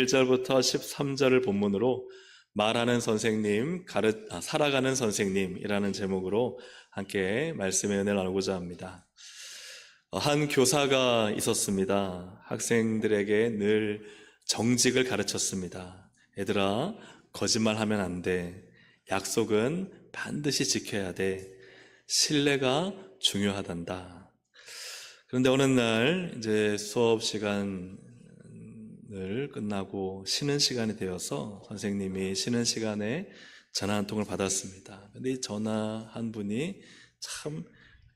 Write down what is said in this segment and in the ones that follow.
1절부터 13절을 본문으로 말하는 선생님, 살아가는 선생님이라는 제목으로 함께 말씀의 은혜를 나누고자 합니다. 한 교사가 있었습니다. 학생들에게 늘 정직을 가르쳤습니다. 얘들아, 거짓말하면 안 돼. 약속은 반드시 지켜야 돼. 신뢰가 중요하단다. 그런데 어느 날 이제 수업 시간을 끝나고 쉬는 시간이 되어서 선생님이 쉬는 시간에 전화 한 통을 받았습니다. 근데 이 전화 한 분이 참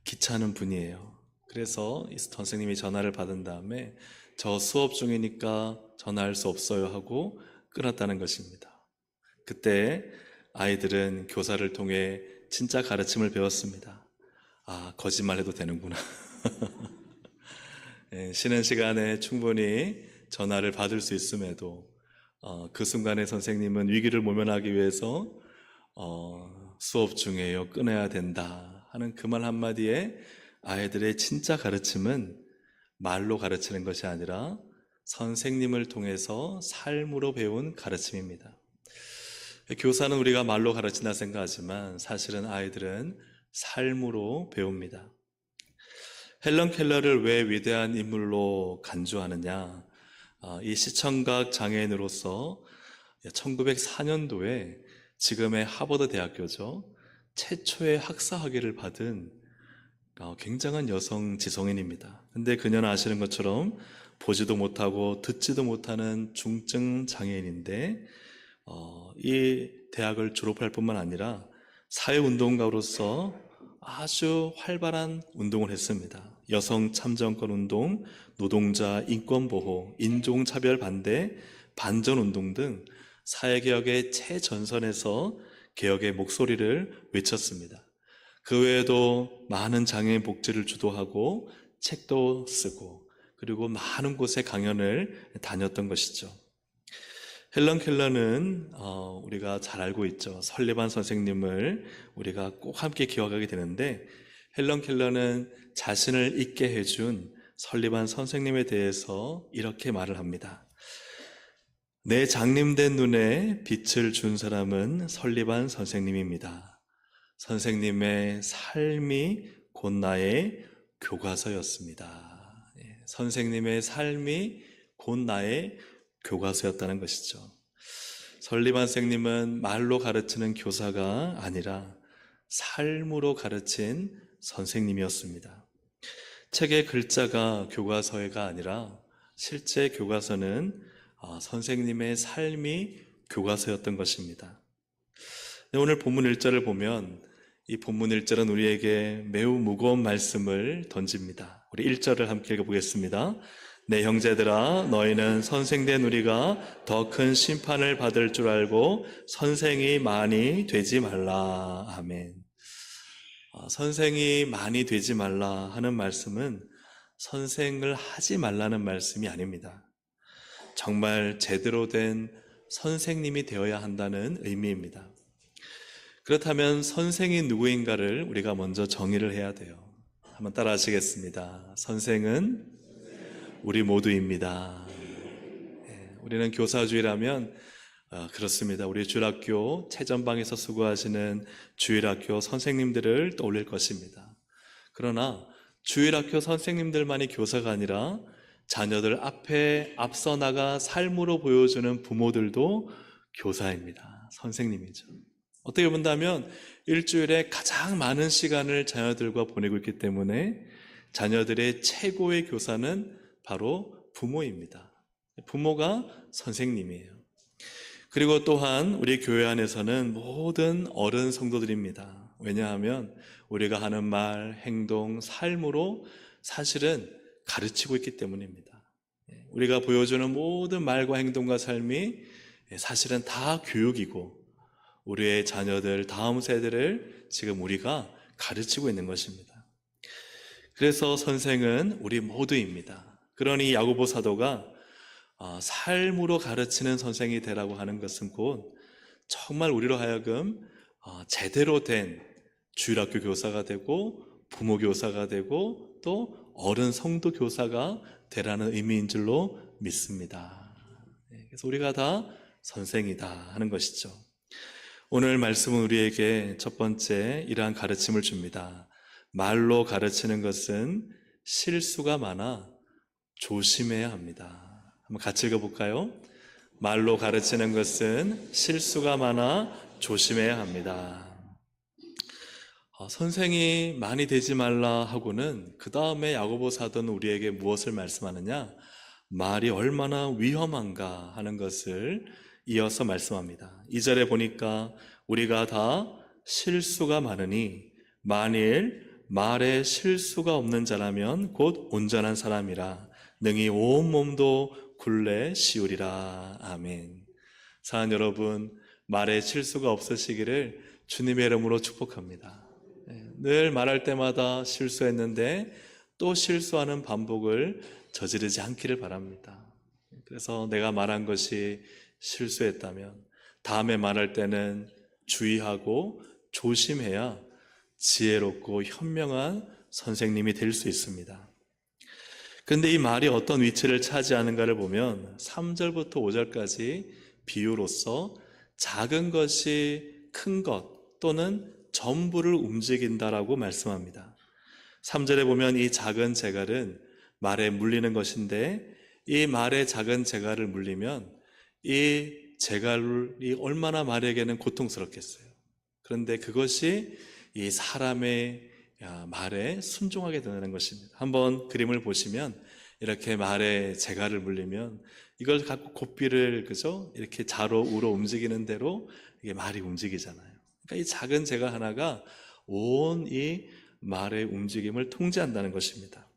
귀찮은 분이에요. 그래서 이 선생님이 전화를 받은 다음에 저 수업 중이니까 전화할 수 없어요 하고 끊었다는 것입니다. 그때 아이들은 교사를 통해 진짜 가르침을 배웠습니다. 아, 거짓말해도 되는구나. 쉬는 시간에 충분히 전화를 받을 수 있음에도 그 순간에 선생님은 위기를 모면하기 위해서 수업 중에요, 끊어야 된다 하는 그 말 한마디에 아이들의 진짜 가르침은 말로 가르치는 것이 아니라 선생님을 통해서 삶으로 배운 가르침입니다. 교사는 우리가 말로 가르친다 생각하지만 사실은 아이들은 삶으로 배웁니다. 헬런 켈러를 왜 위대한 인물로 간주하느냐? 이 시청각 장애인으로서 1904년도에 지금의 하버드 대학교죠, 최초의 학사 학위를 받은 굉장한 여성 지성인입니다. 근데 그녀는 아시는 것처럼 보지도 못하고 듣지도 못하는 중증 장애인인데 이 대학을 졸업할 뿐만 아니라 사회운동가로서 아주 활발한 운동을 했습니다. 여성 참정권 운동, 노동자 인권보호, 인종차별 반대, 반전운동 등 사회개혁의 최전선에서 개혁의 목소리를 외쳤습니다. 그 외에도 많은 장애인 복지를 주도하고 책도 쓰고 그리고 많은 곳에 강연을 다녔던 것이죠. 헬런 켈러는 우리가 잘 알고 있죠. 설리반 선생님을 우리가 꼭 함께 기억하게 되는데, 헬런 켈러는 자신을 잊게 해준 설리반 선생님에 대해서 이렇게 말을 합니다. 내 장님된 눈에 빛을 준 사람은 설리반 선생님입니다. 선생님의 삶이 곧 나의 교과서였습니다. 선생님의 삶이 곧 나의 교과서였다는 것이죠. 설리반 선생님은 말로 가르치는 교사가 아니라 삶으로 가르친 선생님이었습니다. 책의 글자가 교과서가 아니라 실제 교과서는 선생님의 삶이 교과서였던 것입니다. 오늘 본문 1절을 보면 이 본문 1절은 우리에게 매우 무거운 말씀을 던집니다. 우리 1절을 함께 읽어보겠습니다. 내 형제들아, 너희는 선생된 우리가 더 큰 심판을 받을 줄 알고 선생이 많이 되지 말라. 아멘. 선생이 많이 되지 말라 하는 말씀은 선생을 하지 말라는 말씀이 아닙니다. 정말 제대로 된 선생님이 되어야 한다는 의미입니다. 그렇다면 선생이 누구인가를 우리가 먼저 정의를 해야 돼요. 한번 따라 하시겠습니다. 선생은 우리 모두입니다. 우리는 교사주의라면 그렇습니다. 우리 주일학교 최전방에서 수고하시는 주일학교 선생님들을 떠올릴 것입니다. 그러나 주일학교 선생님들만이 교사가 아니라 자녀들 앞에 앞서 나가 삶으로 보여주는 부모들도 교사입니다. 선생님이죠. 어떻게 본다면 일주일에 가장 많은 시간을 자녀들과 보내고 있기 때문에 자녀들의 최고의 교사는 바로 부모입니다. 부모가 선생님이에요. 그리고 또한 우리 교회 안에서는 모든 어른 성도들입니다. 왜냐하면 우리가 하는 말, 행동, 삶으로 사실은 가르치고 있기 때문입니다. 우리가 보여주는 모든 말과 행동과 삶이 사실은 다 교육이고 우리의 자녀들, 다음 세대를 지금 우리가 가르치고 있는 것입니다. 그래서 선생은 우리 모두입니다. 그러니 야고보 사도가 삶으로 가르치는 선생이 되라고 하는 것은 곧 정말 우리로 하여금 제대로 된 주일학교 교사가 되고 부모 교사가 되고 또 어른 성도 교사가 되라는 의미인 줄로 믿습니다. 그래서 우리가 다 선생이다 하는 것이죠. 오늘 말씀은 우리에게 첫 번째 이러한 가르침을 줍니다. 말로 가르치는 것은 실수가 많아 조심해야 합니다. 한번 같이 읽어볼까요? 말로 가르치는 것은 실수가 많아 조심해야 합니다. 선생이 많이 되지 말라 하고는 그 다음에 야고보 사도는 우리에게 무엇을 말씀하느냐? 말이 얼마나 위험한가 하는 것을 이어서 말씀합니다. 2절에 보니까 우리가 다 실수가 많으니 만일 말에 실수가 없는 자라면 곧 온전한 사람이라 능히 온 몸도 굴레 씌우리라. 아멘. 사랑하는 여러분, 말에 실수가 없으시기를 주님의 이름으로 축복합니다. 늘 말할 때마다 실수했는데 또 실수하는 반복을 저지르지 않기를 바랍니다. 그래서 내가 말한 것이 실수했다면 다음에 말할 때는 주의하고 조심해야 지혜롭고 현명한 선생님이 될 수 있습니다. 그런데 이 말이 어떤 위치를 차지하는가를 보면 3절부터 5절까지 비유로서 작은 것이 큰 것 또는 전부를 움직인다라고 말씀합니다. 3절에 보면 이 작은 재갈은 말에 물리는 것인데 이 말에 작은 재갈을 물리면 이 재갈이 얼마나 말에게는 고통스럽겠어요. 그런데 그것이 이 사람의 말에 순종하게 되는 것입니다. 한번 그림을 보시면 이렇게 말에 재갈을 물리면 이걸 갖고 고삐를 그죠? 이렇게 좌로 우로 움직이는 대로 이게 말이 움직이잖아요. 그러니까 이 작은 재갈 하나가 온 이 말의 움직임을 통제한다는 것입니다.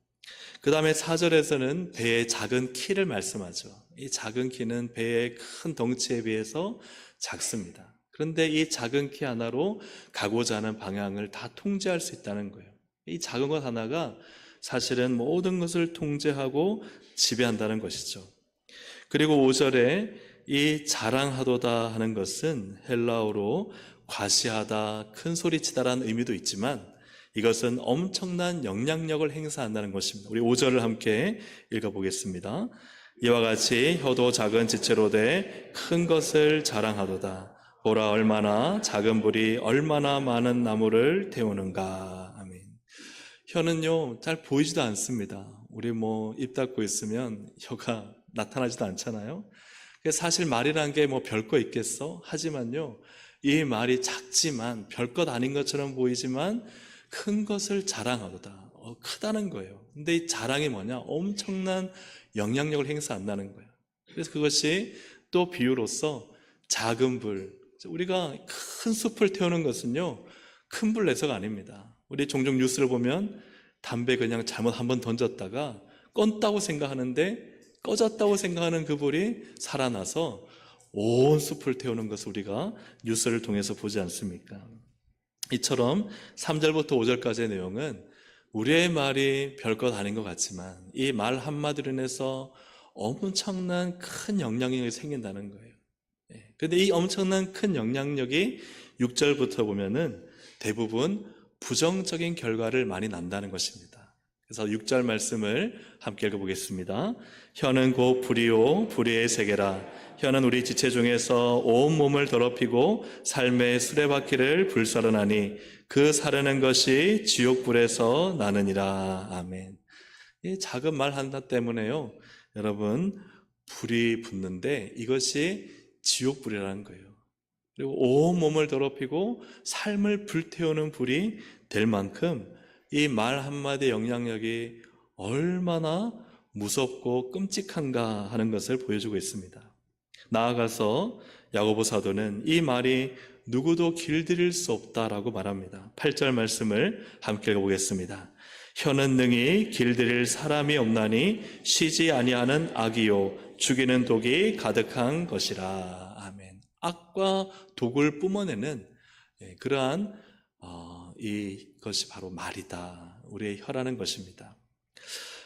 그 다음에 4절에서는 배의 작은 키를 말씀하죠. 이 작은 키는 배의 큰 덩치에 비해서 작습니다. 그런데 이 작은 키 하나로 가고자 하는 방향을 다 통제할 수 있다는 거예요. 이 작은 것 하나가 사실은 모든 것을 통제하고 지배한다는 것이죠. 그리고 5절에 이 자랑하도다 하는 것은 헬라어로 과시하다, 큰 소리치다라는 의미도 있지만 이것은 엄청난 영향력을 행사한다는 것입니다. 우리 5절을 함께 읽어보겠습니다. 이와 같이 혀도 작은 지체로 돼 큰 것을 자랑하도다. 보라 얼마나 작은 불이 얼마나 많은 나무를 태우는가. 아멘. 혀는요 잘 보이지도 않습니다. 우리 입 닫고 있으면 혀가 나타나지도 않잖아요. 사실 말이란 게 별거 있겠어? 하지만요 이 말이 작지만 별것 아닌 것처럼 보이지만 큰 것을 자랑하도다. 크다는 거예요. 근데 이 자랑이 뭐냐? 엄청난 영향력을 행사한다는 거예요. 그래서 그것이 또 비유로서 작은 불, 우리가 큰 숲을 태우는 것은요 큰 불 내서가 아닙니다. 우리 종종 뉴스를 보면 담배 그냥 잘못 한번 던졌다가 껐다고 생각하는데 꺼졌다고 생각하는 그 불이 살아나서 온 숲을 태우는 것을 우리가 뉴스를 통해서 보지 않습니까? 이처럼 3절부터 5절까지의 내용은 우리의 말이 별것 아닌 것 같지만 이 말 한마디로 인해서 엄청난 큰 영향력이 생긴다는 거예요. 그런데 이 엄청난 큰 영향력이 6절부터 보면은 대부분 부정적인 결과를 많이 난다는 것입니다. 그래서 6절 말씀을 함께 읽어보겠습니다. 혀는 곧 불이요 불의의 세계라. 혀는 우리 지체 중에서 온 몸을 더럽히고 삶의 수레바퀴를 불사르나니 그 사르는 것이 지옥불에서 나느니라. 아멘. 이 작은 말 하나 때문에요 여러분 불이 붙는데 이것이 지옥불이라는 거예요. 그리고 온 몸을 더럽히고 삶을 불태우는 불이 될 만큼 이 말 한마디의 영향력이 얼마나 무섭고 끔찍한가 하는 것을 보여주고 있습니다. 나아가서 야고보 사도는 이 말이 누구도 길들일 수 없다라고 말합니다. 8절 말씀을 함께 읽어보겠습니다. 혀는 능히 길들일 사람이 없나니 쉬지 아니하는 악이요 죽이는 독이 가득한 것이라. 아멘. 악과 독을 뿜어내는 그러한 이것이 바로 말이다. 우리의 혀라는 것입니다.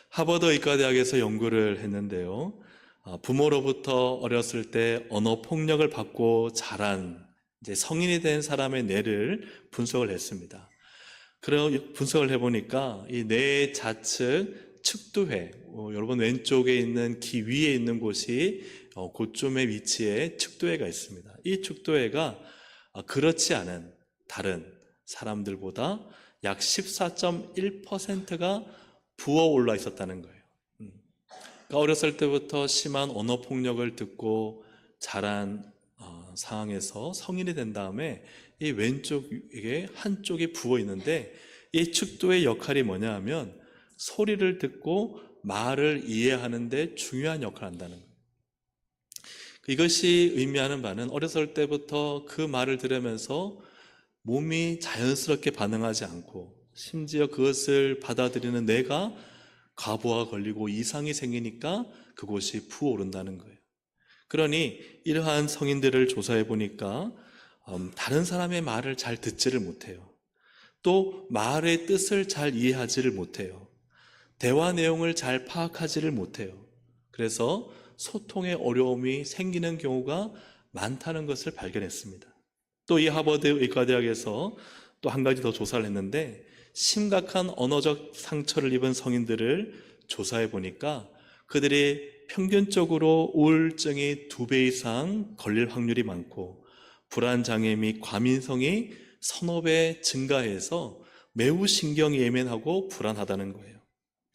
하버드 의과대학에서 연구를 했는데요. 부모로부터 어렸을 때 언어 폭력을 받고 자란 이제 성인이 된 사람의 뇌를 분석을 했습니다. 그리고 분석을 해보니까 이 뇌 좌측 측두회, 여러분 왼쪽에 있는 귀 위에 있는 곳이 그쯤의 위치에 축도회가 있습니다. 이 축도회가 그렇지 않은 다른 사람들보다 약 14.1%가 부어올라 있었다는 거예요. 그러니까 어렸을 때부터 심한 언어폭력을 듣고 자란 상황에서 성인이 된 다음에 이 왼쪽에 한쪽이 부어 있는데, 이 축도의 역할이 뭐냐 하면 소리를 듣고 말을 이해하는 데 중요한 역할을 한다는 거예요. 이것이 의미하는 바는 어렸을 때부터 그 말을 들으면서 몸이 자연스럽게 반응하지 않고 심지어 그것을 받아들이는 내가 과부하가 걸리고 이상이 생기니까 그곳이 부어오른다는 거예요. 그러니 이러한 성인들을 조사해 보니까 다른 사람의 말을 잘 듣지를 못해요. 또 말의 뜻을 잘 이해하지를 못해요. 대화 내용을 잘 파악하지를 못해요. 그래서 소통에 어려움이 생기는 경우가 많다는 것을 발견했습니다. 또 이 하버드 의과대학에서 또 한 가지 더 조사를 했는데, 심각한 언어적 상처를 입은 성인들을 조사해 보니까 그들이 평균적으로 우울증이 2배 이상 걸릴 확률이 많고, 불안장애 및 과민성이 서너 배 증가해서 매우 신경이 예민하고 불안하다는 거예요.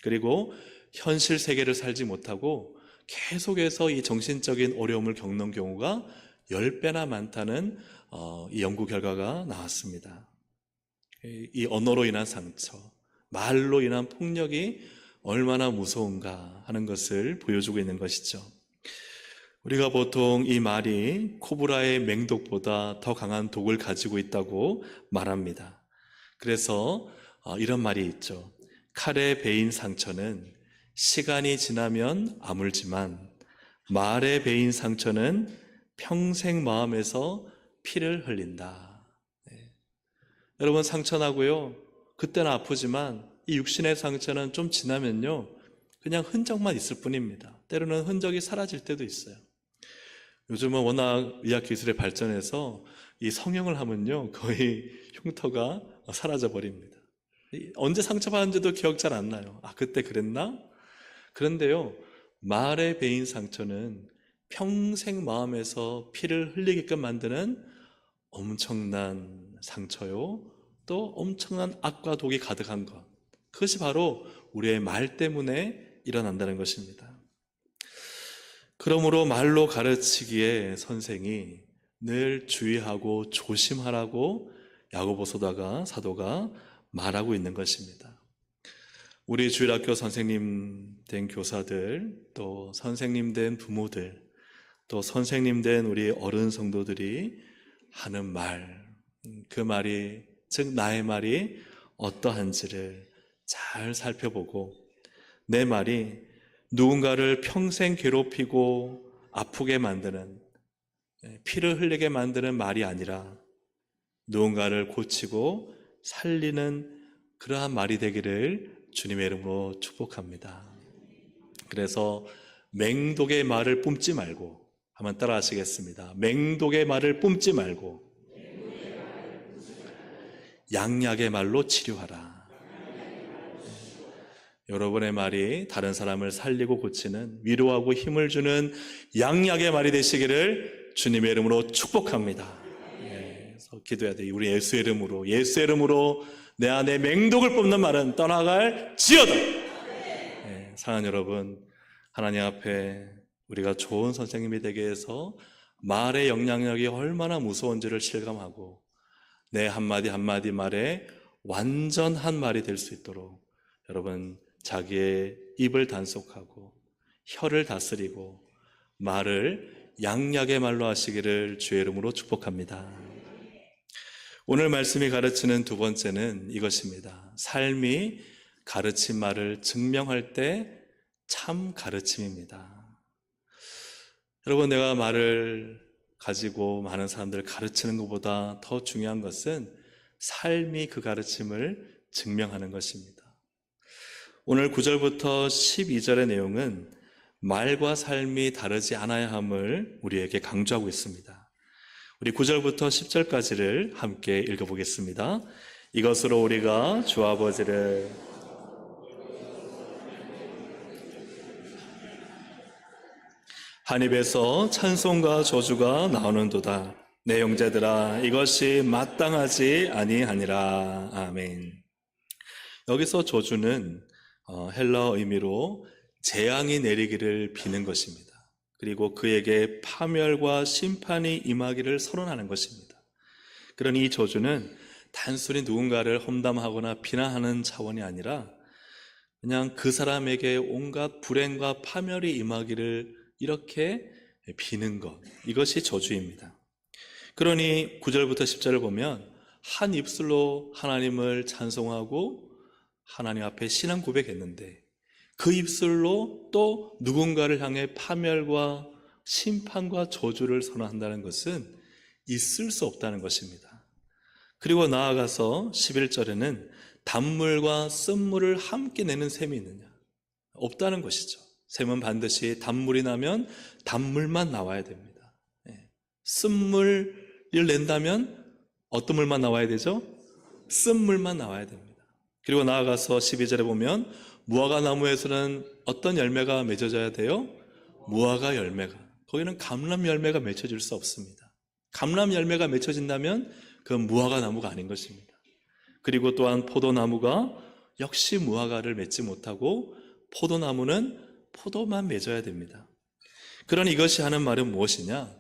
그리고 현실 세계를 살지 못하고 계속해서 이 정신적인 어려움을 겪는 경우가 10배나 많다는 이 연구 결과가 나왔습니다. 이 언어로 인한 상처, 말로 인한 폭력이 얼마나 무서운가 하는 것을 보여주고 있는 것이죠. 우리가 보통 이 말이 코브라의 맹독보다 더 강한 독을 가지고 있다고 말합니다. 그래서 이런 말이 있죠. 칼에 베인 상처는 시간이 지나면 아물지만 말에 베인 상처는 평생 마음에서 피를 흘린다. 여러분, 상처나고요, 그때는 아프지만 이 육신의 상처는 좀 지나면요 그냥 흔적만 있을 뿐입니다. 때로는 흔적이 사라질 때도 있어요. 요즘은 워낙 의학기술이 발전해서 이 성형을 하면요 거의 흉터가 사라져 버립니다. 언제 상처받은지도 기억 잘 안 나요. 그때 그랬나? 그런데요, 말에 베인 상처는 평생 마음에서 피를 흘리게끔 만드는 엄청난 상처요, 또 엄청난 악과 독이 가득한 것, 그것이 바로 우리의 말 때문에 일어난다는 것입니다. 그러므로 말로 가르치기에 선생이 늘 주의하고 조심하라고 야고보 사도가 말하고 있는 것입니다. 우리 주일학교 선생님 된 교사들, 또 선생님 된 부모들, 또 선생님 된 우리 어른 성도들이 하는 말, 그 말이, 즉 나의 말이 어떠한지를 잘 살펴보고, 내 말이 누군가를 평생 괴롭히고 아프게 만드는, 피를 흘리게 만드는 말이 아니라 누군가를 고치고 살리는 그러한 말이 되기를 주님의 이름으로 축복합니다. 그래서 맹독의 말을 뿜지 말고, 한번 따라 하시겠습니다. 맹독의 말을 뿜지 말고 양약의 말로 치료하라. 여러분의 말이 다른 사람을 살리고 고치는, 위로하고 힘을 주는 양약의 말이 되시기를 주님의 이름으로 축복합니다. 그래서 기도해야 돼요. 우리 예수의 이름으로 내 안에 맹독을 뿜는 말은 떠나갈 지어다. 사랑하는 여러분, 하나님 앞에 우리가 좋은 선생님이 되게 해서 말의 영향력이 얼마나 무서운지를 실감하고, 내 한마디 한마디 말에 완전한 말이 될 수 있도록 여러분, 자기의 입을 단속하고 혀를 다스리고 말을 양약의 말로 하시기를 주의 이름으로 축복합니다. 오늘 말씀이 가르치는 두 번째는 이것입니다. 삶이 가르친 말을 증명할 때 참 가르침입니다. 여러분, 내가 말을 가지고 많은 사람들을 가르치는 것보다 더 중요한 것은 삶이 그 가르침을 증명하는 것입니다. 오늘 9절부터 12절의 내용은 말과 삶이 다르지 않아야 함을 우리에게 강조하고 있습니다. 우리 9절부터 10절까지를 함께 읽어보겠습니다. 이것으로 우리가 주 아버지를 한 입에서 찬송과 저주가 나오는도다. 내 형제들아, 이것이 마땅하지 아니하니라. 아멘. 여기서 저주는 헬라어 의미로 재앙이 내리기를 비는 것입니다. 그리고 그에게 파멸과 심판이 임하기를 선언하는 것입니다. 그러니 이 저주는 단순히 누군가를 험담하거나 비난하는 차원이 아니라 그냥 그 사람에게 온갖 불행과 파멸이 임하기를 이렇게 비는 것, 이것이 저주입니다. 그러니 9절부터 10절을 보면 한 입술로 하나님을 찬송하고 하나님 앞에 신앙 고백했는데 그 입술로 또 누군가를 향해 파멸과 심판과 저주를 선언한다는 것은 있을 수 없다는 것입니다. 그리고 나아가서 11절에는 단물과 쓴물을 함께 내는 셈이 있느냐? 없다는 것이죠. 셈은 반드시 단물이 나면 단물만 나와야 됩니다. 쓴물을 낸다면 어떤 물만 나와야 되죠? 쓴물만 나와야 됩니다. 그리고 나아가서 12절에 보면 무화과 나무에서는 어떤 열매가 맺어져야 돼요? 무화과 열매가. 거기는 감람 열매가 맺혀질 수 없습니다. 감람 열매가 맺혀진다면 그건 무화과 나무가 아닌 것입니다. 그리고 또한 포도나무가 역시 무화과를 맺지 못하고 포도나무는 포도만 맺어야 됩니다. 그러니 이것이 하는 말은 무엇이냐?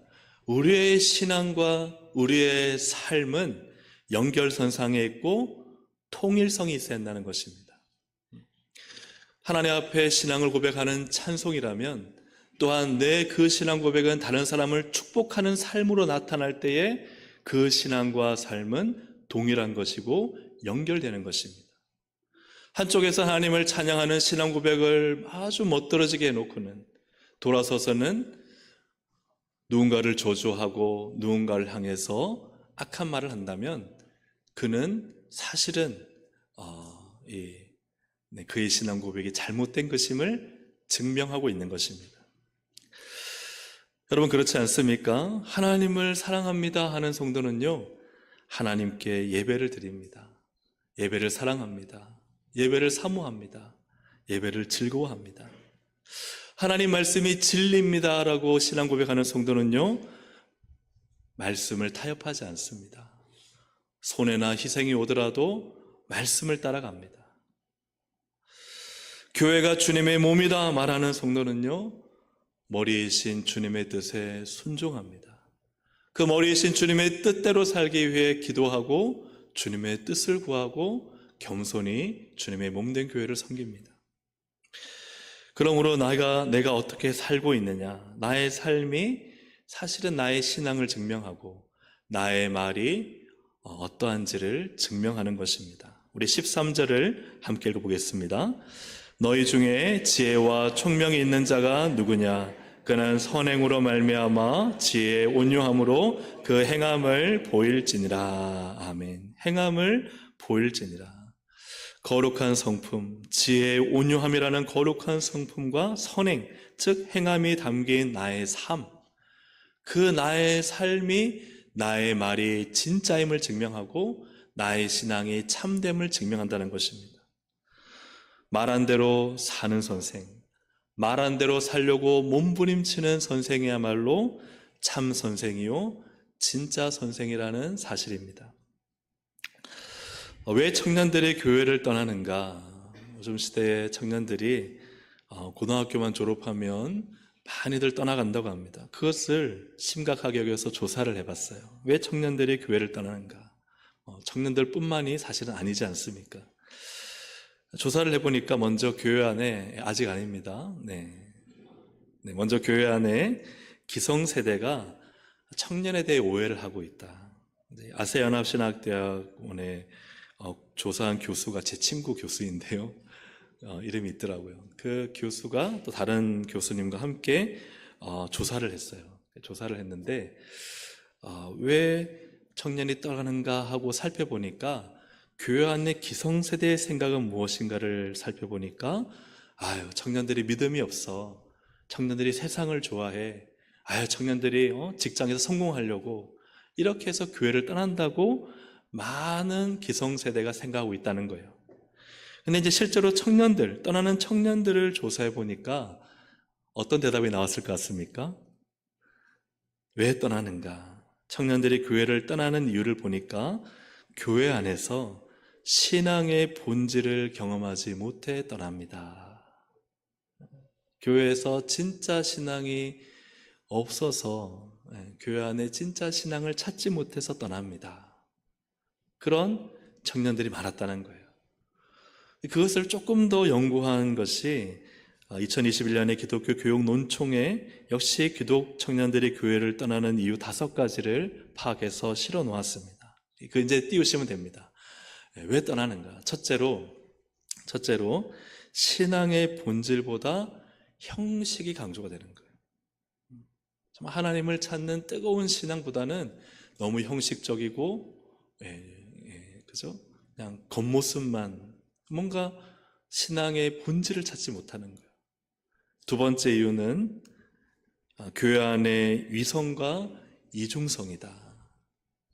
우리의 신앙과 우리의 삶은 연결선상에 있고 통일성이 있어야 한다는 것입니다. 하나님 앞에 신앙을 고백하는 찬송이라면 또한 내 그 신앙 고백은 다른 사람을 축복하는 삶으로 나타날 때에 그 신앙과 삶은 동일한 것이고 연결되는 것입니다. 한쪽에서 하나님을 찬양하는 신앙 고백을 아주 멋들어지게 해놓고는 돌아서서는 누군가를 저주하고 누군가를 향해서 악한 말을 한다면 그는 사실은 그의 신앙 고백이 잘못된 것임을 증명하고 있는 것입니다. 여러분 그렇지 않습니까? 하나님을 사랑합니다 하는 성도는요, 하나님께 예배를 드립니다. 예배를 사랑합니다. 예배를 사모합니다. 예배를 즐거워합니다. 하나님 말씀이 진리입니다 라고 신앙 고백하는 성도는요, 말씀을 타협하지 않습니다. 손해나 희생이 오더라도 말씀을 따라갑니다. 교회가 주님의 몸이다 말하는 성도는요, 머리이신 주님의 뜻에 순종합니다. 그 머리이신 주님의 뜻대로 살기 위해 기도하고 주님의 뜻을 구하고 겸손히 주님의 몸된 교회를 섬깁니다. 그러므로 내가 어떻게 살고 있느냐, 나의 삶이 사실은 나의 신앙을 증명하고 나의 말이 어떠한지를 증명하는 것입니다. 우리 13절을 함께 읽어보겠습니다. 너희 중에 지혜와 총명이 있는 자가 누구냐? 그는 선행으로 말미암아 지혜의 온유함으로 그 행함을 보일지니라. 아멘. 행함을 보일지니라. 거룩한 성품, 지혜의 온유함이라는 거룩한 성품과 선행, 즉 행함이 담긴 나의 삶, 그 나의 삶이 나의 말이 진짜임을 증명하고 나의 신앙이 참됨을 증명한다는 것입니다. 말한 대로 사는 선생, 말한 대로 살려고 몸부림치는 선생이야말로 참 선생이요 진짜 선생이라는 사실입니다. 왜 청년들이 교회를 떠나는가? 요즘 시대의 청년들이 고등학교만 졸업하면 많이들 떠나간다고 합니다. 그것을 심각하게 여겨서 조사를 해봤어요. 왜 청년들이 교회를 떠나는가? 청년들뿐만이 사실은 아니지 않습니까? 조사를 해보니까 먼저 교회 안에, 아직 아닙니다. 먼저 교회 안에 기성세대가 청년에 대해 오해를 하고 있다. 아세연합신학대학원에 조사한 교수가 제 친구 교수인데요. 이름이 있더라고요. 그 교수가 또 다른 교수님과 함께 조사를 했어요. 조사를 했는데 왜 청년이 떠나는가 하고 살펴보니까 교회 안의 기성세대의 생각은 무엇인가를 살펴보니까 청년들이 믿음이 없어. 청년들이 세상을 좋아해. 청년들이 직장에서 성공하려고 이렇게 해서 교회를 떠난다고 많은 기성세대가 생각하고 있다는 거예요. 근데 이제 실제로 떠나는 청년들을 조사해 보니까 어떤 대답이 나왔을 것 같습니까? 왜 떠나는가? 청년들이 교회를 떠나는 이유를 보니까 교회 안에서 신앙의 본질을 경험하지 못해 떠납니다. 교회에서 진짜 신앙이 없어서 교회 안에 진짜 신앙을 찾지 못해서 떠납니다. 그런 청년들이 많았다는 거예요. 그것을 조금 더 연구한 것이 2021년에 기독교 교육 논총에 역시 기독 청년들이 교회를 떠나는 이유 5가지를 파악해서 실어 놓았습니다. 그 이제 띄우시면 됩니다. 왜 떠나는가? 첫째로 신앙의 본질보다 형식이 강조가 되는 거예요. 정말 하나님을 찾는 뜨거운 신앙보다는 너무 형식적이고 그죠? 그냥 겉모습만 뭔가 신앙의 본질을 찾지 못하는 거예요. 두 번째 이유는 교회 안의 위선과 이중성이다.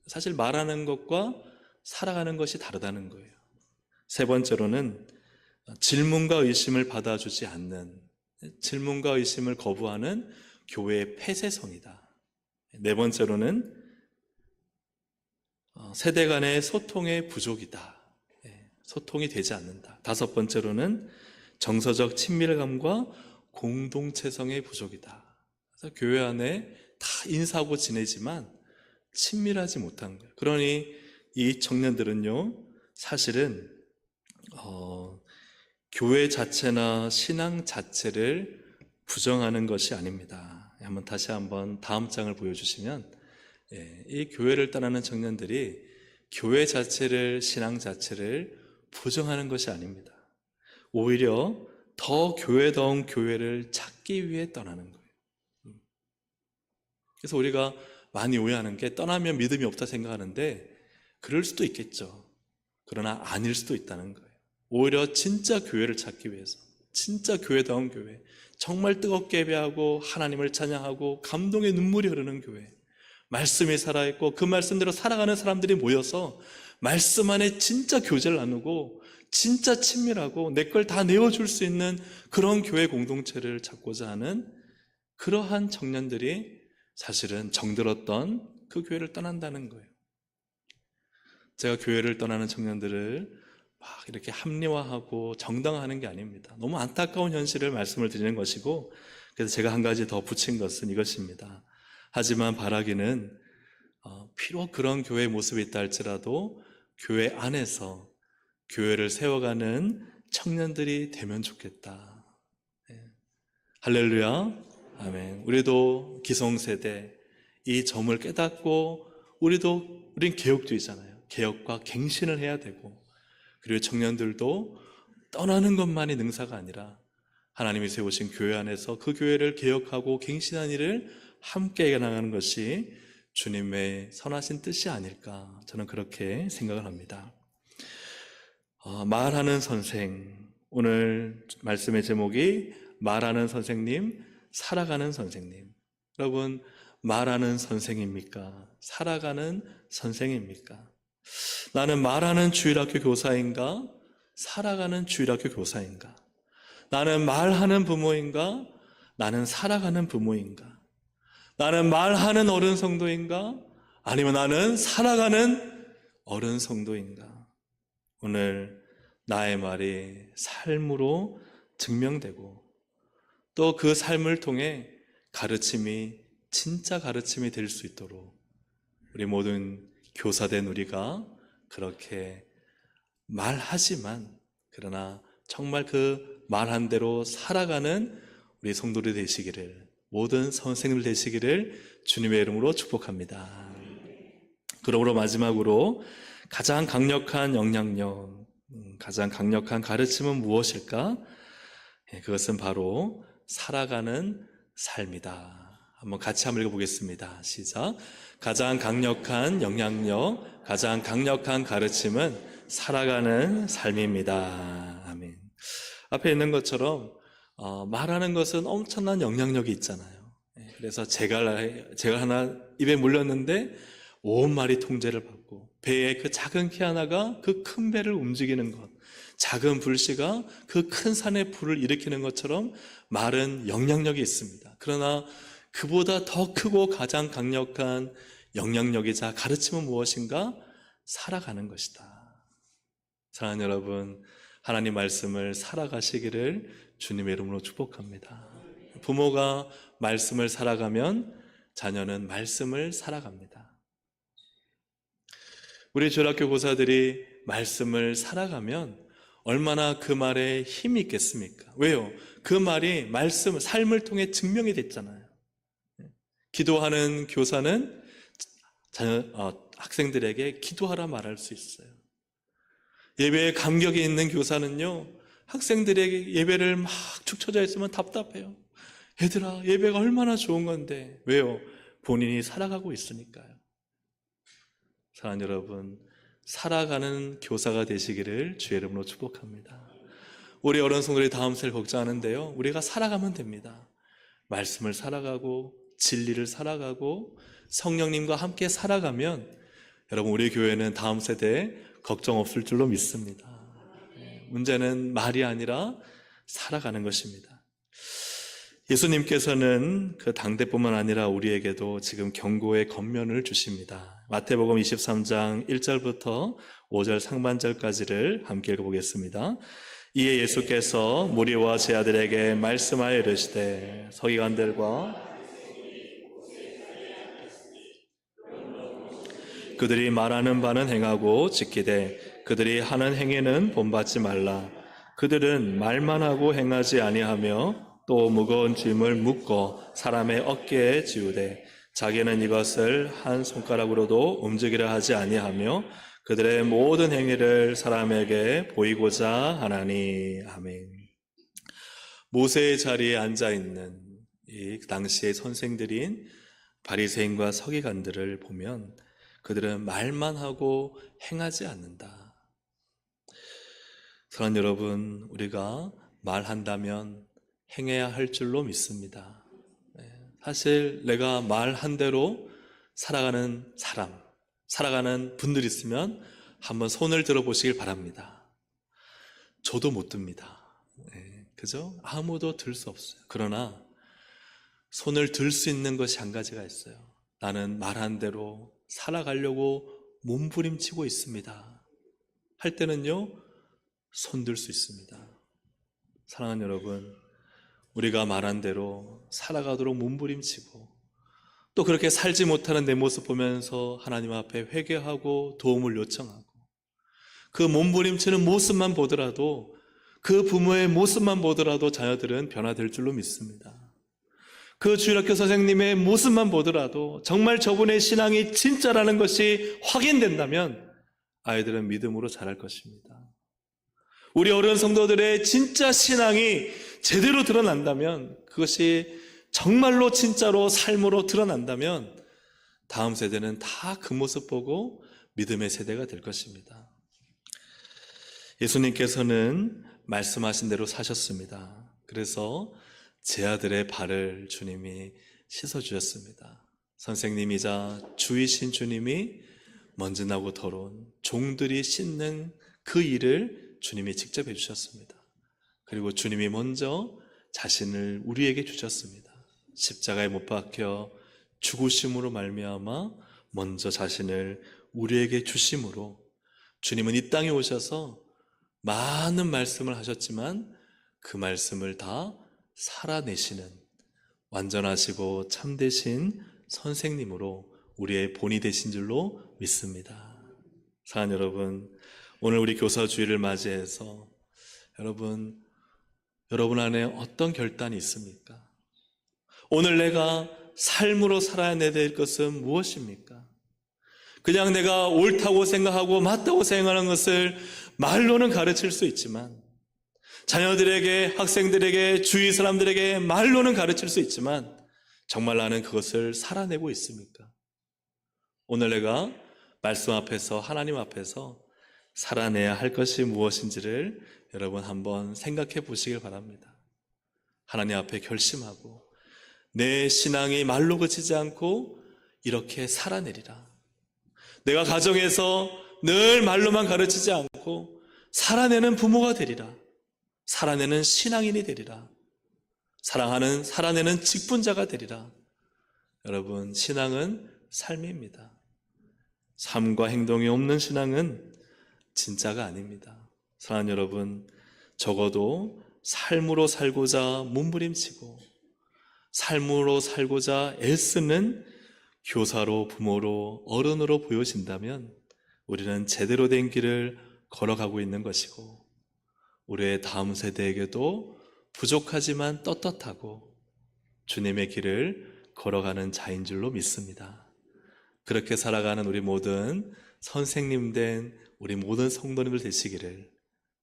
사실 말하는 것과 살아가는 것이 다르다는 거예요. 세 번째로는 질문과 의심을 받아주지 않는, 질문과 의심을 거부하는 교회의 폐쇄성이다. 네 번째로는 세대 간의 소통의 부족이다. 소통이 되지 않는다. 다섯 번째로는 정서적 친밀감과 공동체성의 부족이다. 그래서 교회 안에 다 인사하고 지내지만 친밀하지 못한 거예요. 그러니 이 청년들은요, 사실은 교회 자체나 신앙 자체를 부정하는 것이 아닙니다. 다시 한번 다음 장을 보여주시면, 이 교회를 떠나는 청년들이 교회 자체를, 신앙 자체를 부정하는 것이 아닙니다. 오히려 더 교회다운 교회를 찾기 위해 떠나는 거예요. 그래서 우리가 많이 오해하는 게, 떠나면 믿음이 없다 생각하는데 그럴 수도 있겠죠. 그러나 아닐 수도 있다는 거예요. 오히려 진짜 교회를 찾기 위해서, 진짜 교회다운 교회, 정말 뜨겁게 예배하고 하나님을 찬양하고 감동의 눈물이 흐르는 교회, 말씀이 살아있고 그 말씀대로 살아가는 사람들이 모여서 말씀 안에 진짜 교제를 나누고 진짜 친밀하고 내 걸 다 내어줄 수 있는 그런 교회 공동체를 찾고자 하는 그러한 청년들이 사실은 정들었던 그 교회를 떠난다는 거예요. 제가 교회를 떠나는 청년들을 막 이렇게 합리화하고 정당화하는 게 아닙니다. 너무 안타까운 현실을 말씀을 드리는 것이고, 그래서 제가 한 가지 더 붙인 것은 이것입니다. 하지만 바라기는 비록 그런 교회의 모습이 있다 할지라도 교회 안에서 교회를 세워가는 청년들이 되면 좋겠다. 할렐루야, 아멘. 우리도 기성세대 이 점을 깨닫고 우린 개혁주의잖아요. 개혁과 갱신을 해야 되고, 그리고 청년들도 떠나는 것만이 능사가 아니라 하나님이 세우신 교회 안에서 그 교회를 개혁하고 갱신하는 일을 함께 나가는 것이 주님의 선하신 뜻이 아닐까, 저는 그렇게 생각을 합니다. 말하는 선생, 오늘 말씀의 제목이 말하는 선생님, 살아가는 선생님. 여러분, 말하는 선생입니까? 살아가는 선생입니까? 나는 말하는 주일학교 교사인가? 살아가는 주일학교 교사인가? 나는 말하는 부모인가? 나는 살아가는 부모인가? 나는 말하는 어른 성도인가? 아니면 나는 살아가는 어른 성도인가? 오늘 나의 말이 삶으로 증명되고 또 그 삶을 통해 가르침이 진짜 가르침이 될 수 있도록 우리 모든 교사된 우리가 그렇게 말하지만 그러나 정말 그 말한 대로 살아가는 우리 성도들이 되시기를, 모든 선생님들 되시기를 주님의 이름으로 축복합니다. 그러므로 마지막으로 가장 강력한 영향력, 가장 강력한 가르침은 무엇일까? 그것은 바로 살아가는 삶이다. 한번 같이 한번 읽어보겠습니다. 시작. 가장 강력한 영향력, 가장 강력한 가르침은 살아가는 삶입니다. 아멘. 앞에 있는 것처럼 말하는 것은 엄청난 영향력이 있잖아요. 그래서 제가 하나 입에 물렸는데 온 말이 통제를 받고, 배의 그 작은 키 하나가 그 큰 배를 움직이는 것, 작은 불씨가 그 큰 산의 불을 일으키는 것처럼 말은 영향력이 있습니다. 그러나 그보다 더 크고 가장 강력한 영향력이자 가르침은 무엇인가? 살아가는 것이다. 사랑하는 여러분, 하나님 말씀을 살아가시기를 주님의 이름으로 축복합니다. 부모가 말씀을 살아가면 자녀는 말씀을 살아갑니다. 우리 주일학교 교사들이 말씀을 살아가면 얼마나 그 말에 힘이 있겠습니까? 왜요? 그 말이 말씀, 삶을 통해 증명이 됐잖아요. 기도하는 교사는 학생들에게 기도하라 말할 수 있어요. 예배에 감격이 있는 교사는요, 학생들에게 예배를 막 축 처져 있으면 답답해요. 얘들아, 예배가 얼마나 좋은 건데. 왜요? 본인이 살아가고 있으니까요. 사랑하는 여러분, 살아가는 교사가 되시기를 주의 이름으로 축복합니다. 우리 어린 성들이 다음 셀 걱정하는데요, 우리가 살아가면 됩니다. 말씀을 살아가고 진리를 살아가고 성령님과 함께 살아가면 여러분, 우리 교회는 다음 세대에 걱정 없을 줄로 믿습니다. 문제는 말이 아니라 살아가는 것입니다. 예수님께서는 그 당대뿐만 아니라 우리에게도 지금 경고의 권면을 주십니다. 마태복음 23장 1절부터 5절 상반절까지를 함께 읽어보겠습니다. 이에 예수께서 무리와 제 아들에게 말씀하여 이르시되 서기관들과 그들이 말하는 바는 행하고 지키되 그들이 하는 행위는 본받지 말라. 그들은 말만 하고 행하지 아니하며 또 무거운 짐을 묶어 사람의 어깨에 지우되 자기는 이것을 한 손가락으로도 움직이려 하지 아니하며 그들의 모든 행위를 사람에게 보이고자 하나니. 아멘. 모세의 자리에 앉아있는 이 당시의 선생들인 바리새인과 서기관들을 보면 그들은 말만 하고 행하지 않는다. 사랑하는 여러분, 우리가 말한다면 행해야 할 줄로 믿습니다. 사실 내가 말한 대로 살아가는 사람, 살아가는 분들 있으면 한번 손을 들어보시길 바랍니다. 저도 못 듭니다. 그죠? 아무도 들 수 없어요. 그러나 손을 들 수 있는 것이 한 가지가 있어요. 나는 말한 대로 살아가려고 몸부림치고 있습니다. 할 때는요, 손 들 수 있습니다. 사랑하는 여러분, 우리가 말한 대로 살아가도록 몸부림치고 또 그렇게 살지 못하는 내 모습 보면서 하나님 앞에 회개하고 도움을 요청하고 그 몸부림치는 모습만 보더라도 그 부모의 모습만 보더라도 자녀들은 변화될 줄로 믿습니다. 그 주일학교 선생님의 모습만 보더라도 정말 저분의 신앙이 진짜라는 것이 확인된다면 아이들은 믿음으로 자랄 것입니다. 우리 어린 성도들의 진짜 신앙이 제대로 드러난다면, 그것이 정말로 진짜로 삶으로 드러난다면 다음 세대는 다 그 모습 보고 믿음의 세대가 될 것입니다. 예수님께서는 말씀하신 대로 사셨습니다. 그래서 제 아들의 발을 주님이 씻어주셨습니다. 선생님이자 주이신 주님이 먼지나고 더러운 종들이 씻는 그 일을 주님이 직접 해주셨습니다. 그리고 주님이 먼저 자신을 우리에게 주셨습니다. 십자가에 못 박혀 죽으심으로 말미암아 먼저 자신을 우리에게 주심으로 주님은 이 땅에 오셔서 많은 말씀을 하셨지만 그 말씀을 다 살아내시는 완전하시고 참되신 선생님으로 우리의 본이 되신 줄로 믿습니다. 사랑하는 여러분, 오늘 우리 교사주일을 맞이해서 여러분 안에 어떤 결단이 있습니까? 오늘 내가 삶으로 살아야 될 것은 무엇입니까? 그냥 내가 옳다고 생각하고 맞다고 생각하는 것을 말로는 가르칠 수 있지만, 자녀들에게, 학생들에게, 주위 사람들에게 말로는 가르칠 수 있지만 정말 나는 그것을 살아내고 있습니까? 오늘 내가 말씀 앞에서, 하나님 앞에서 살아내야 할 것이 무엇인지를 여러분 한번 생각해 보시길 바랍니다. 하나님 앞에 결심하고 내 신앙이 말로 그치지 않고 이렇게 살아내리라. 내가 가정에서 늘 말로만 가르치지 않고 살아내는 부모가 되리라. 살아내는 신앙인이 되리라. 사랑하는 살아내는 직분자가 되리라. 여러분, 신앙은 삶입니다. 삶과 행동이 없는 신앙은 진짜가 아닙니다. 사랑하는 여러분, 적어도 삶으로 살고자 몸부림치고 삶으로 살고자 애쓰는 교사로, 부모로, 어른으로 보여진다면 우리는 제대로 된 길을 걸어가고 있는 것이고, 우리의 다음 세대에게도 부족하지만 떳떳하고 주님의 길을 걸어가는 자인 줄로 믿습니다. 그렇게 살아가는 우리 모든 선생님 된 우리 모든 성도님들 되시기를,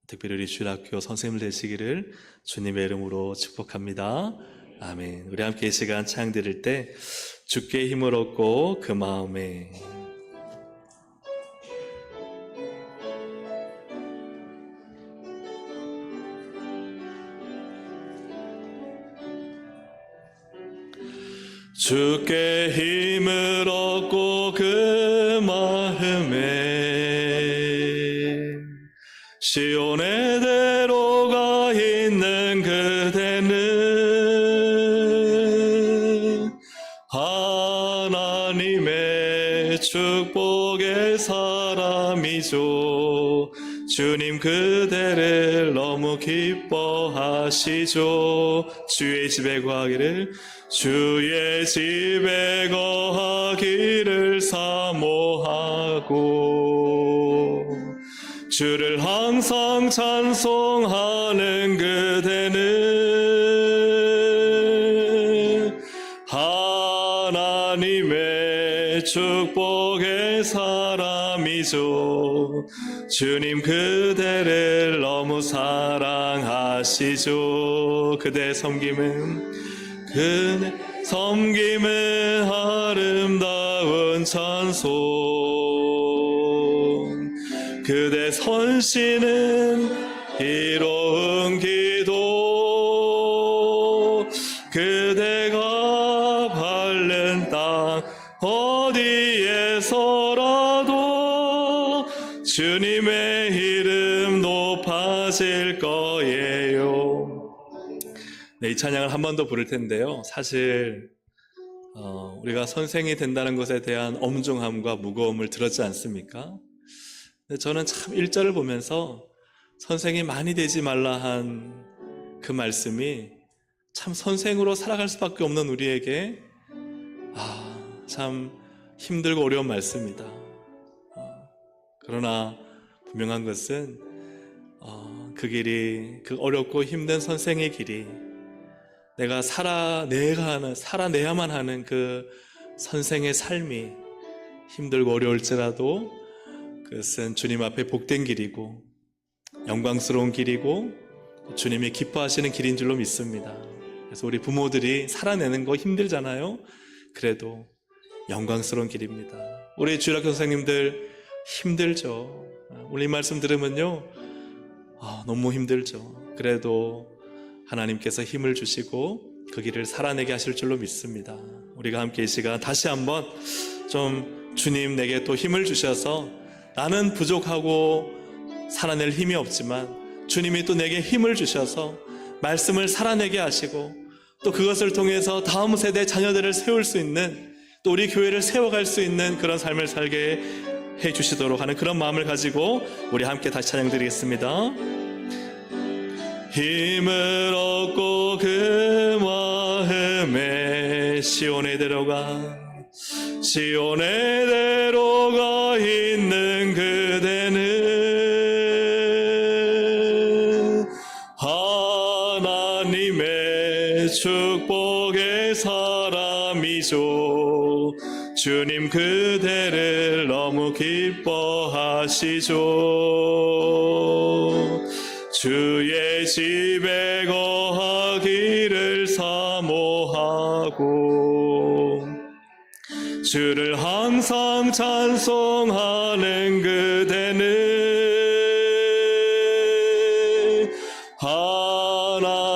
특별히 우리 주일학교 선생님들 되시기를 주님의 이름으로 축복합니다. 아멘. 우리 함께 이 시간 찬양 드릴 때 주께 힘을 얻고 그 마음에 주께 힘을 얻고 그 마음에 시온의 대로가 있는 그대는 하나님의 축복의 사람이죠. 주님 그대를 너무 기뻐하시죠. 주의 집에 거하기를, 주의 집에 거하기를 사모하고 주를 항상 찬송하는 그대는 하나님의 축복의 사람이죠. 주님 그대를 너무 사랑하시죠. 그대 섬김은 아름다운 찬송, 그대 선신은 이로운 기도, 그대가 밟는 땅 어디에서라도 주님의 이름 높아질 거예요. 네, 이 찬양을 한 번 더 부를 텐데요. 사실 우리가 선생이 된다는 것에 대한 엄중함과 무거움을 들었지 않습니까? 근데 저는 참 1절을 보면서 선생이 많이 되지 말라 한 그 말씀이 참 선생으로 살아갈 수밖에 없는 우리에게 참 힘들고 어려운 말씀입니다. 그러나 분명한 것은 그 길이, 그 어렵고 힘든 선생의 길이 내가 살아내야만 하는 그 선생의 삶이 힘들고 어려울지라도 그것은 주님 앞에 복된 길이고 영광스러운 길이고 주님이 기뻐하시는 길인 줄로 믿습니다. 그래서 우리 부모들이 살아내는 거 힘들잖아요. 그래도 영광스러운 길입니다. 우리 주일학교 선생님들 힘들죠. 우리 말씀 들으면요, 너무 힘들죠. 그래도 하나님께서 힘을 주시고 그 길을 살아내게 하실 줄로 믿습니다. 우리가 함께 이 시간 다시 한번 좀 주님 내게 또 힘을 주셔서, 나는 부족하고 살아낼 힘이 없지만 주님이 또 내게 힘을 주셔서 말씀을 살아내게 하시고 또 그것을 통해서 다음 세대 자녀들을 세울 수 있는, 또 우리 교회를 세워갈 수 있는 그런 삶을 살게 해주시도록 하는 그런 마음을 가지고 우리 함께 다시 찬양 드리겠습니다. 힘을 얻고 그 마음에 시온에 데려가 있는 그대는 하나님의 축복의 사람이죠. 주님 그대를 너무 기뻐하시죠. 주의 집에 거하기를 사모하고 주를 항상 찬송하는 그대는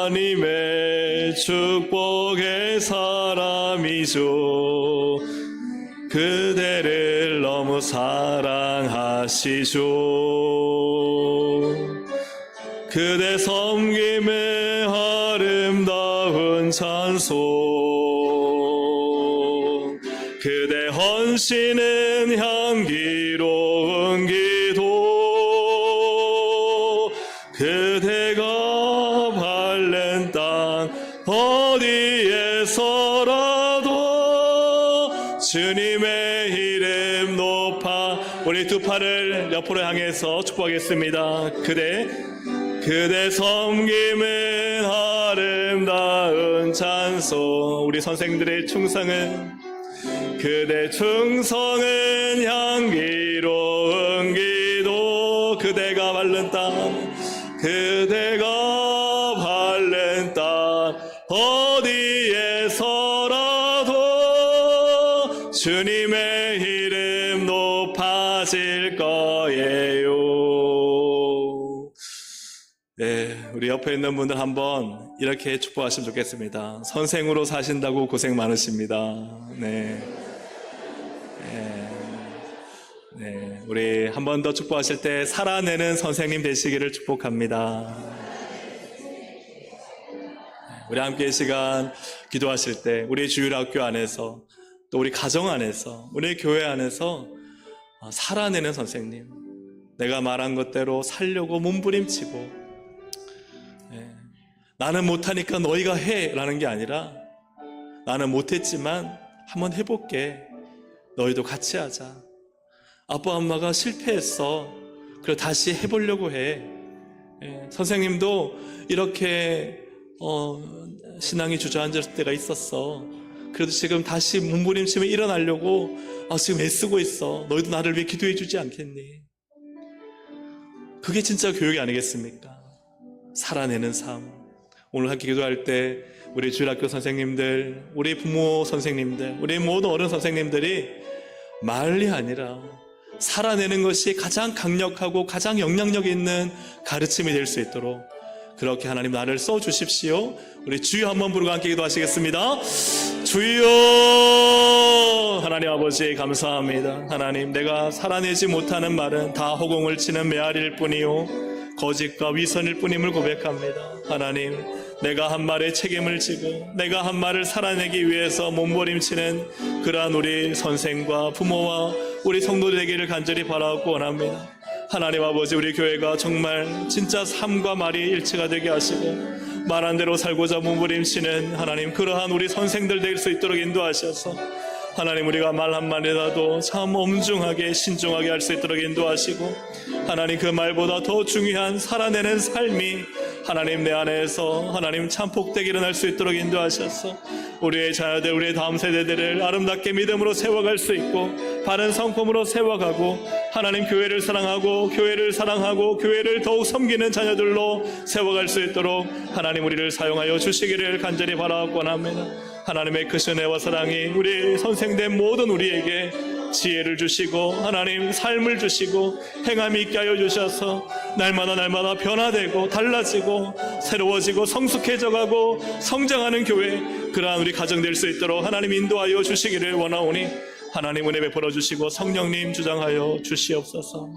하나님의 축복의 사람이죠. 그대를 너무 사랑하시죠. 그대 섬김의 아름다운 전하시는 향기로운 기도 그대가 바른 땅 어디에서라도 주님의 이름 높아 우리 두 팔을 옆으로 향해서 축복하겠습니다. 그대 섬김은 아름다운 찬송 우리 선생들의 충성은 그대 충성은 향기로운 기도 그대가 바른 땅 어디에서라도 주님의 이름 높아질 거예요. 네, 우리 옆에 있는 분들 한번 이렇게 축복하시면 좋겠습니다. 선생으로 사신다고 고생 많으십니다. 네. 우리 한 번 더 축복하실 때 살아내는 선생님 되시기를 축복합니다. 우리 함께 이 시간 기도하실 때 우리 주일학교 안에서 또 우리 가정 안에서 우리 교회 안에서 살아내는 선생님 내가 말한 것대로 살려고 몸부림치고 나는 못하니까 너희가 해 라는 게 아니라 나는 못했지만 한번 해볼게 너희도 같이 하자 아빠 엄마가 실패했어 그래 다시 해보려고 해 선생님도 이렇게 신앙이 주저앉을 때가 있었어 그래도 지금 다시 몸부림치며 일어나려고 지금 애쓰고 있어 너희도 나를 위해 기도해 주지 않겠니? 그게 진짜 교육이 아니겠습니까? 살아내는 삶 오늘 함께 기도할 때 우리 주일학교 선생님들 우리 부모 선생님들 우리 모든 어른 선생님들이 말이 아니라 살아내는 것이 가장 강력하고 가장 영향력 있는 가르침이 될 수 있도록 그렇게 하나님 나를 써주십시오. 우리 주여 한번 부르고 함께 기도하시겠습니다. 주여 하나님 아버지 감사합니다. 하나님 내가 살아내지 못하는 말은 다 허공을 치는 메아리일 뿐이요 거짓과 위선일 뿐임을 고백합니다. 하나님 내가 한 말에 책임을 지고 내가 한 말을 살아내기 위해서 몸부림치는 그러한 우리 선생과 부모와 우리 성도들 되기를 간절히 바라고 원합니다. 하나님 아버지 우리 교회가 정말 진짜 삶과 말이 일치가 되게 하시고 말한 대로 살고자 몸부림치는 하나님 그러한 우리 선생들 될 수 있도록 인도하셔서 하나님 우리가 말 한마디라도 참 엄중하게 신중하게 할 수 있도록 인도하시고 하나님 그 말보다 더 중요한 살아내는 삶이 하나님 내 안에서 하나님 참 복되게 일어날 수 있도록 인도하셔서 우리의 자녀들 우리의 다음 세대들을 아름답게 믿음으로 세워갈 수 있고 바른 성품으로 세워가고 하나님 교회를 사랑하고 교회를 더욱 섬기는 자녀들로 세워갈 수 있도록 하나님 우리를 사용하여 주시기를 간절히 바라고 원합니다. 하나님의 크신 은혜와 사랑이 우리 선생된 모든 우리에게 지혜를 주시고 하나님 삶을 주시고 행함이 있게 하여 주셔서 날마다 변화되고 달라지고 새로워지고 성숙해져가고 성장하는 교회 그러한 우리 가정 될 수 있도록 하나님 인도하여 주시기를 원하오니 하나님 은혜 베풀어 주시고 성령님 주장하여 주시옵소서.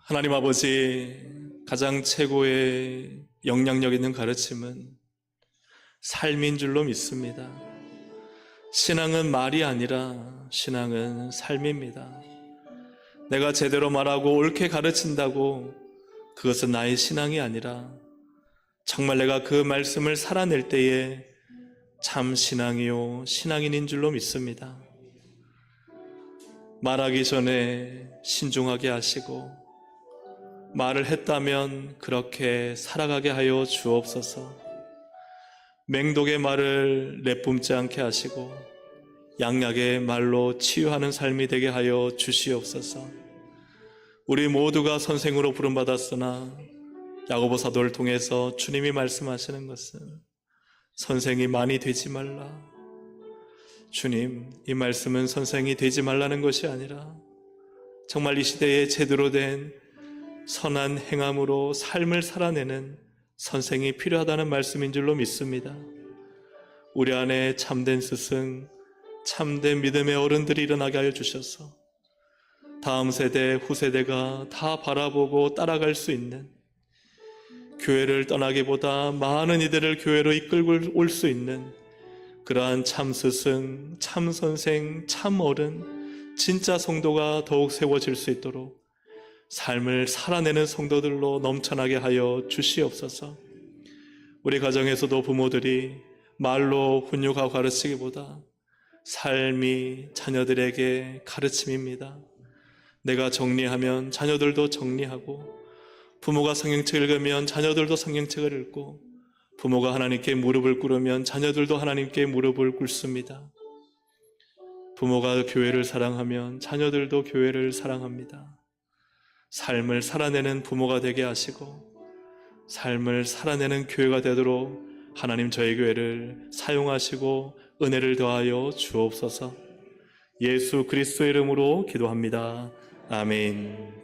하나님 아버지 가장 최고의 영향력 있는 가르침은 삶인 줄로 믿습니다. 신앙은 말이 아니라 신앙은 삶입니다. 내가 제대로 말하고 옳게 가르친다고 그것은 나의 신앙이 아니라 정말 내가 그 말씀을 살아낼 때에 참 신앙이요 신앙인인 줄로 믿습니다. 말하기 전에 신중하게 하시고 말을 했다면 그렇게 살아가게 하여 주옵소서. 맹독의 말을 내뿜지 않게 하시고 양약의 말로 치유하는 삶이 되게 하여 주시옵소서. 우리 모두가 선생으로 부름받았으나 야고보 사도를 통해서 주님이 말씀하시는 것은 선생이 많이 되지 말라. 주님, 이 말씀은 선생이 되지 말라는 것이 아니라 정말 이 시대에 제대로 된 선한 행함으로 삶을 살아내는 선생이 필요하다는 말씀인 줄로 믿습니다. 우리 안에 참된 스승, 참된 믿음의 어른들이 일어나게 하여 주셔서 다음 세대, 후세대가 다 바라보고 따라갈 수 있는 교회를 떠나기보다 많은 이들을 교회로 이끌고 올 수 있는 그러한 참 스승, 참 선생, 참 어른, 진짜 성도가 더욱 세워질 수 있도록 삶을 살아내는 성도들로 넘쳐나게 하여 주시옵소서. 우리 가정에서도 부모들이 말로 훈육하고 가르치기보다 삶이 자녀들에게 가르침입니다. 내가 정리하면 자녀들도 정리하고, 부모가 성경책을 읽으면 자녀들도 성경책을 읽고, 부모가 하나님께 무릎을 꿇으면 자녀들도 하나님께 무릎을 꿇습니다. 부모가 교회를 사랑하면 자녀들도 교회를 사랑합니다. 삶을 살아내는 부모가 되게 하시고 삶을 살아내는 교회가 되도록 하나님 저희 교회를 사용하시고 은혜를 더하여 주옵소서. 예수 그리스도의 이름으로 기도합니다. 아멘.